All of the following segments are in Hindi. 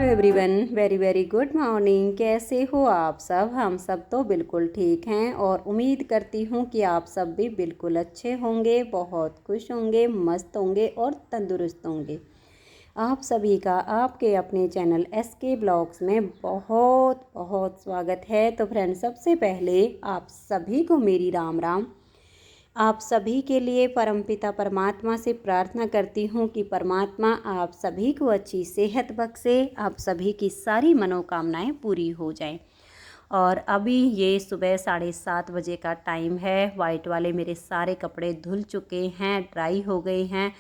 Everyone, very very good morning. कैसे हो आप सब? हम सब तो बिल्कुल ठीक हैं और उम्मीद करती हूँ कि आप सब भी बिल्कुल अच्छे होंगे, बहुत खुश होंगे, मस्त होंगे और तंदुरुस्त होंगे। आप सभी का आपके अपने चैनल SK ब्लॉग्स में बहुत बहुत स्वागत है। तो फ्रेंड्स, सबसे पहले आप सभी को मेरी राम राम। आप सभी के लिए परमपिता परमात्मा से प्रार्थना करती हूँ कि परमात्मा आप सभी को अच्छी सेहत बख्शे, आप सभी की सारी मनोकामनाएं पूरी हो जाएं। और अभी ये सुबह 7:30 बजे का टाइम है। वाइट वाले मेरे सारे कपड़े धुल चुके हैं, ड्राई हो गए हैं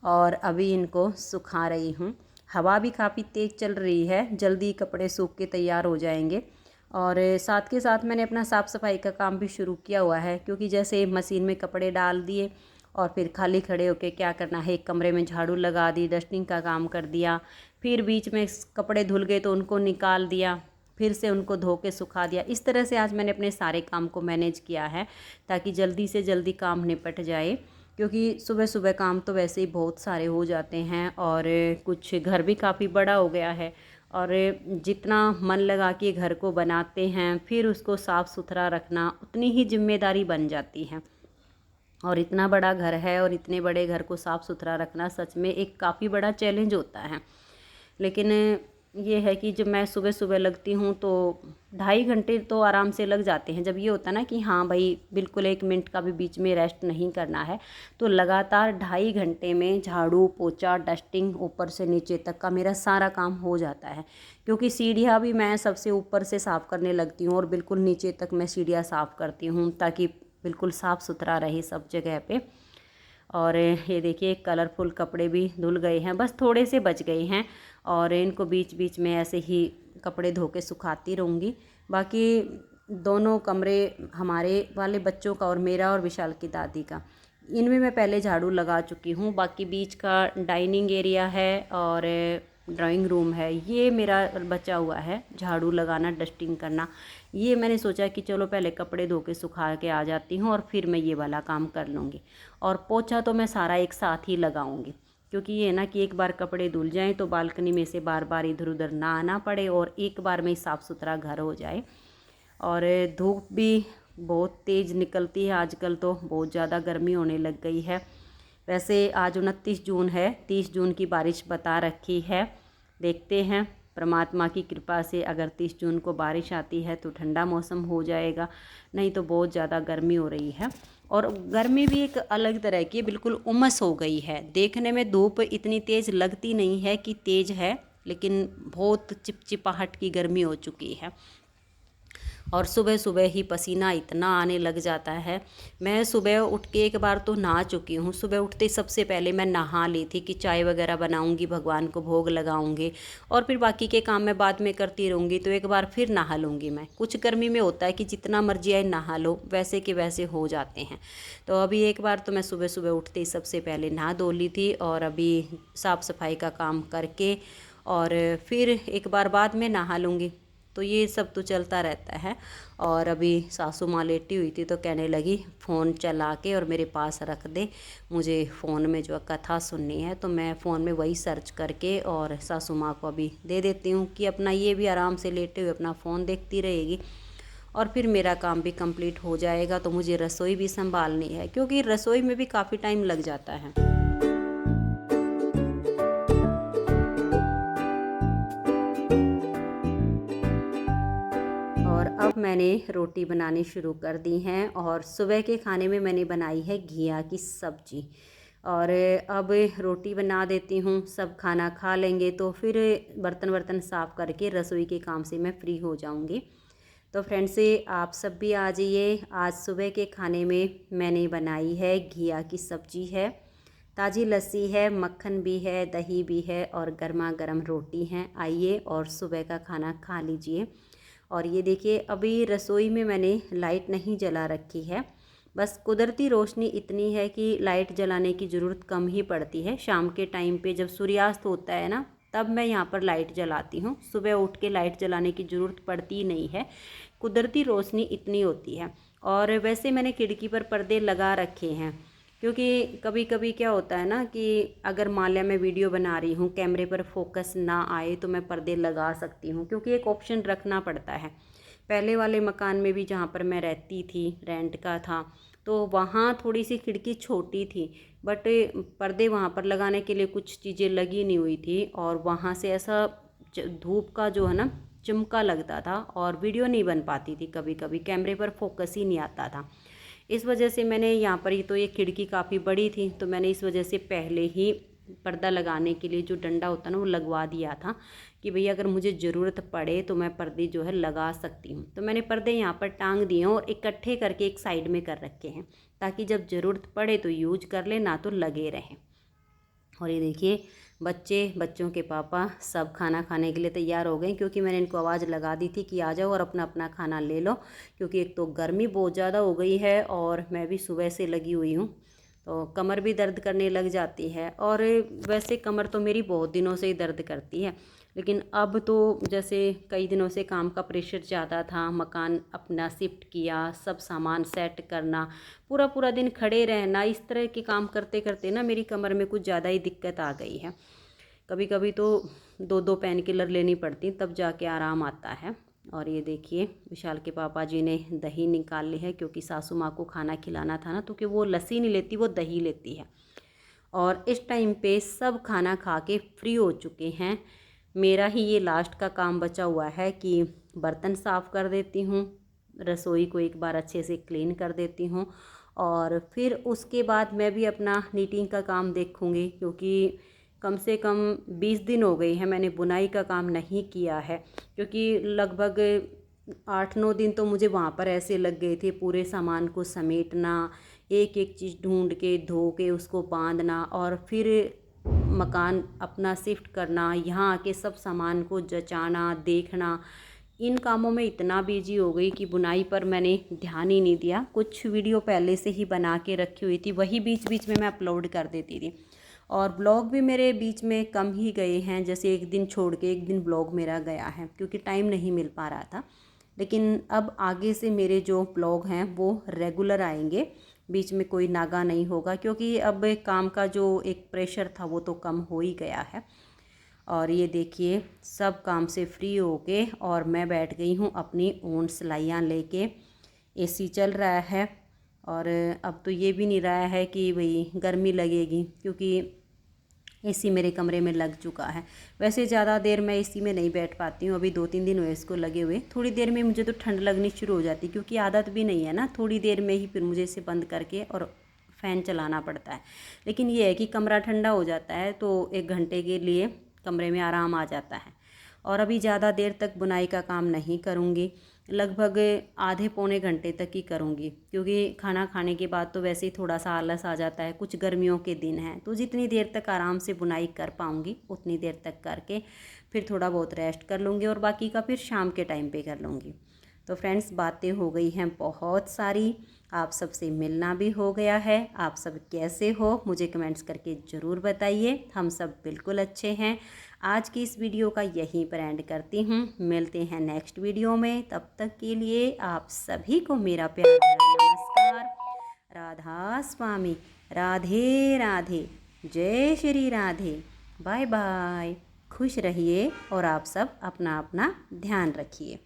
और अभी इनको सुखा रही हूँ। हवा भी काफ़ी तेज़ चल रही है, जल्दी कपड़े सूख के तैयार हो जाएंगे। और साथ के साथ मैंने अपना साफ़ सफाई का काम भी शुरू किया हुआ है, क्योंकि जैसे मशीन में कपड़े डाल दिए और फिर खाली खड़े होके क्या करना है, एक कमरे में झाड़ू लगा दी, डस्टिंग का काम कर दिया, फिर बीच में कपड़े धुल गए तो उनको निकाल दिया, फिर से उनको धो के सुखा दिया। इस तरह से आज मैंने अपने सारे काम को मैनेज किया है ताकि जल्दी से जल्दी काम निपट जाए, क्योंकि सुबह सुबह काम तो वैसे ही बहुत सारे हो जाते हैं और कुछ घर भी काफ़ी बड़ा हो गया है और जितना मन लगा के घर को बनाते हैं फिर उसको साफ़ सुथरा रखना उतनी ही जिम्मेदारी बन जाती है। और इतना बड़ा घर है और इतने बड़े घर को साफ़ सुथरा रखना सच में एक काफ़ी बड़ा चैलेंज होता है। लेकिन ये है कि जब मैं सुबह सुबह लगती हूँ तो 2.5 घंटे तो आराम से लग जाते हैं। जब ये होता है ना कि हाँ भाई बिल्कुल 1 मिनट का भी बीच में रेस्ट नहीं करना है, तो लगातार 2.5 घंटे में झाड़ू पोछा डस्टिंग ऊपर से नीचे तक का मेरा सारा काम हो जाता है। क्योंकि सीढ़ियाँ भी मैं सबसे ऊपर से साफ़ करने लगती हूँ और बिल्कुल नीचे तक मैं सीढ़ियाँ साफ़ करती हूँ ताकि बिल्कुल साफ़ सुथरा रहे सब जगह पे। और ये देखिए कलरफुल कपड़े भी धुल गए हैं, बस थोड़े से बच गए हैं और इनको बीच बीच में ऐसे ही कपड़े धो के सुखाती रहूँगी। बाकी दोनों कमरे हमारे वाले बच्चों का और मेरा और विशाल की दादी का, इनमें मैं पहले झाड़ू लगा चुकी हूँ। बाकी बीच का डाइनिंग एरिया है और ड्राइंग रूम है, ये मेरा बचा हुआ है झाड़ू लगाना डस्टिंग करना। ये मैंने सोचा कि चलो पहले कपड़े धो के सुखा के आ जाती हूँ और फिर मैं ये वाला काम कर लूँगी। और पोछा तो मैं सारा एक साथ ही लगाऊंगी, क्योंकि ये ना कि एक बार कपड़े धुल जाएं तो बालकनी में से बार बार इधर उधर ना आना पड़े और एक बार में ही साफ़ सुथरा घर हो जाए। और धूप भी बहुत तेज़ निकलती है आजकल, तो बहुत ज़्यादा गर्मी होने लग गई है। वैसे आज 29 जून है, 30 जून की बारिश बता रखी है। देखते हैं परमात्मा की कृपा से अगर 30 जून को बारिश आती है तो ठंडा मौसम हो जाएगा, नहीं तो बहुत ज़्यादा गर्मी हो रही है। और गर्मी भी एक अलग तरह की, बिल्कुल उमस हो गई है। देखने में धूप इतनी तेज़ लगती नहीं है कि तेज़ है, लेकिन बहुत चिपचिपाहट की गर्मी हो चुकी है। और सुबह सुबह ही पसीना इतना आने लग जाता है। मैं सुबह उठ के एक बार तो नहा चुकी हूँ। सुबह उठते सबसे पहले मैं नहा ली थी कि चाय वगैरह बनाऊँगी, भगवान को भोग लगाऊँगी और फिर बाकी के काम मैं बाद में करती रहूँगी, तो एक बार फिर नहा लूँगी। मैं कुछ गर्मी में होता है कि जितना मर्जी आए नहा लो, वैसे के वैसे हो जाते हैं। तो अभी एक बार तो मैं सुबह सुबह उठते ही सबसे पहले नहा धो ली थी और अभी साफ़ सफाई का काम करके और फिर एक बार बाद में नहा लूँगी। तो ये सब तो चलता रहता है। और अभी सासू माँ लेटी हुई थी तो कहने लगी फ़ोन चला के और मेरे पास रख दे, मुझे फ़ोन में जो कथा सुननी है। तो मैं फ़ोन में वही सर्च करके और सासू माँ को अभी दे देती हूँ कि अपना ये भी आराम से लेटे हुए अपना फ़ोन देखती रहेगी और फिर मेरा काम भी कंप्लीट हो जाएगा। तो मुझे रसोई भी संभालनी है, क्योंकि रसोई में भी काफ़ी टाइम लग जाता है। और अब मैंने रोटी बनानी शुरू कर दी हैं और सुबह के खाने में मैंने बनाई है घिया की सब्जी। और अब रोटी बना देती हूँ, सब खाना खा लेंगे तो फिर बर्तन वर्तन साफ़ करके रसोई के काम से मैं फ्री हो जाऊँगी। तो फ्रेंड्स, आप सब भी आ जाइए। आज सुबह के खाने में मैंने बनाई है घिया की सब्जी है, ताज़ी लस्सी है, मक्खन भी है, दही भी है और गर्मा गर्म रोटी हैं। आइए और सुबह का खाना खा लीजिए। और ये देखिए अभी रसोई में मैंने लाइट नहीं जला रखी है, बस कुदरती रोशनी इतनी है कि लाइट जलाने की ज़रूरत कम ही पड़ती है। शाम के टाइम पे जब सूर्यास्त होता है ना, तब मैं यहाँ पर लाइट जलाती हूँ। सुबह उठ के लाइट जलाने की ज़रूरत पड़ती नहीं है, कुदरती रोशनी इतनी होती है। और वैसे मैंने खिड़की पर पर्दे लगा रखे हैं क्योंकि कभी कभी क्या होता है ना कि अगर मान लिया मैं वीडियो बना रही हूँ, कैमरे पर फोकस ना आए तो मैं पर्दे लगा सकती हूँ, क्योंकि एक ऑप्शन रखना पड़ता है। पहले वाले मकान में भी जहाँ पर मैं रहती थी, रेंट का था, तो वहाँ थोड़ी सी खिड़की छोटी थी, बट पर्दे वहाँ पर लगाने के लिए कुछ चीज़ें लगी नहीं हुई थी, और वहाँ से ऐसा धूप का जो है ना चिमका लगता था, और वीडियो नहीं बन पाती थी, कभी कभी कैमरे पर फोकस ही नहीं आता था। इस वजह से मैंने यहाँ पर, ये तो ये खिड़की काफ़ी बड़ी थी, तो मैंने इस वजह से पहले ही पर्दा लगाने के लिए जो डंडा होता है ना वो लगवा दिया था, कि भैया अगर मुझे ज़रूरत पड़े तो मैं पर्दे जो है लगा सकती हूँ। तो मैंने पर्दे यहाँ पर टांग दिए हैं और इकट्ठे करके एक साइड में कर रखे हैं, ताकि जब ज़रूरत पड़े तो यूज कर ले, ना तो लगे रहें। और ये देखिए बच्चों के पापा सब खाना खाने के लिए तैयार हो गए, क्योंकि मैंने इनको आवाज़ लगा दी थी कि आ जाओ और अपना अपना खाना ले लो, क्योंकि एक तो गर्मी बहुत ज़्यादा हो गई है और मैं भी सुबह से लगी हुई हूँ, तो कमर भी दर्द करने लग जाती है। और वैसे कमर तो मेरी बहुत दिनों से ही दर्द करती है, लेकिन अब तो जैसे कई दिनों से काम का प्रेशर ज़्यादा था, मकान अपना शिफ्ट किया, सब सामान सेट करना, पूरा पूरा दिन खड़े रहना, इस तरह के काम करते करते ना मेरी कमर में कुछ ज़्यादा ही दिक्कत आ गई है। कभी कभी तो 2-2 पेन किलर लेनी पड़ती, तब जाके आराम आता है। और ये देखिए विशाल के पापा जी ने दही निकाल ली है, क्योंकि सासू माँ को खाना खिलाना था ना, तो कि वो लस्सी नहीं लेती, वो दही लेती है। और इस टाइम पे सब खाना खा के फ्री हो चुके हैं। मेरा ही ये लास्ट का काम बचा हुआ है कि बर्तन साफ़ कर देती हूँ, रसोई को एक बार अच्छे से क्लीन कर देती हूँ, और फिर उसके बाद मैं भी अपना नीटिंग का काम देखूँगी, क्योंकि कम से कम 20 दिन हो गए हैं मैंने बुनाई का काम नहीं किया है, क्योंकि लगभग 8-9 दिन तो मुझे वहाँ पर ऐसे लग गए थे, पूरे सामान को समेटना, एक एक चीज़ ढूंढ के धो के उसको बांधना, और फिर मकान अपना शिफ्ट करना, यहाँ आके सब सामान को जचाना, देखना, इन कामों में इतना बिजी हो गई कि बुनाई पर मैंने ध्यान ही नहीं दिया। कुछ वीडियो पहले से ही बना के रखी हुई थी, वही बीच बीच में मैं अपलोड कर देती थी, और ब्लॉग भी मेरे बीच में कम ही गए हैं, जैसे एक दिन छोड़ के एक दिन ब्लॉग मेरा गया है, क्योंकि टाइम नहीं मिल पा रहा था। लेकिन अब आगे से मेरे जो ब्लॉग हैं वो रेगुलर आएंगे, बीच में कोई नागा नहीं होगा, क्योंकि अब काम का जो एक प्रेशर था वो तो कम हो ही गया है। और ये देखिए सब काम से फ्री होके और मैं बैठ गई हूँ अपनी ऊन सिलाइयाँ लेके। एसी चल रहा है, और अब तो ये भी नहीं रहा है कि भाई गर्मी लगेगी, क्योंकि एसी मेरे कमरे में लग चुका है। वैसे ज़्यादा देर मैं एसी में नहीं बैठ पाती हूँ, अभी 2-3 दिन हुए इसको लगे हुए। थोड़ी देर में मुझे तो ठंड लगनी शुरू हो जाती, क्योंकि आदत भी नहीं है ना, थोड़ी देर में ही फिर मुझे इसे बंद करके और फ़ैन चलाना पड़ता है। लेकिन ये है कि कमरा ठंडा हो जाता है, तो 1 घंटे के लिए कमरे में आराम आ जाता है। और अभी ज़्यादा देर तक बुनाई का काम नहीं करूँगी, लगभग आधे पौने घंटे तक ही करूँगी, क्योंकि खाना खाने के बाद तो वैसे ही थोड़ा सा आलस आ जाता है। कुछ गर्मियों के दिन हैं, तो जितनी देर तक आराम से बुनाई कर पाऊँगी उतनी देर तक करके फिर थोड़ा बहुत रेस्ट कर लूँगी, और बाकी का फिर शाम के टाइम पे कर लूँगी। तो फ्रेंड्स बातें हो गई हैं बहुत सारी, आप सबसे मिलना भी हो गया है। आप सब कैसे हो मुझे कमेंट्स करके ज़रूर बताइए। हम सब बिल्कुल अच्छे हैं। आज की इस वीडियो का यहीं पर एंड करती हूँ, मिलते हैं नेक्स्ट वीडियो में। तब तक के लिए आप सभी को मेरा प्यार भरा नमस्कार। राधा स्वामी, राधे राधे, जय श्री राधे, बाय बाय। खुश रहिए और आप सब अपना अपना ध्यान रखिए।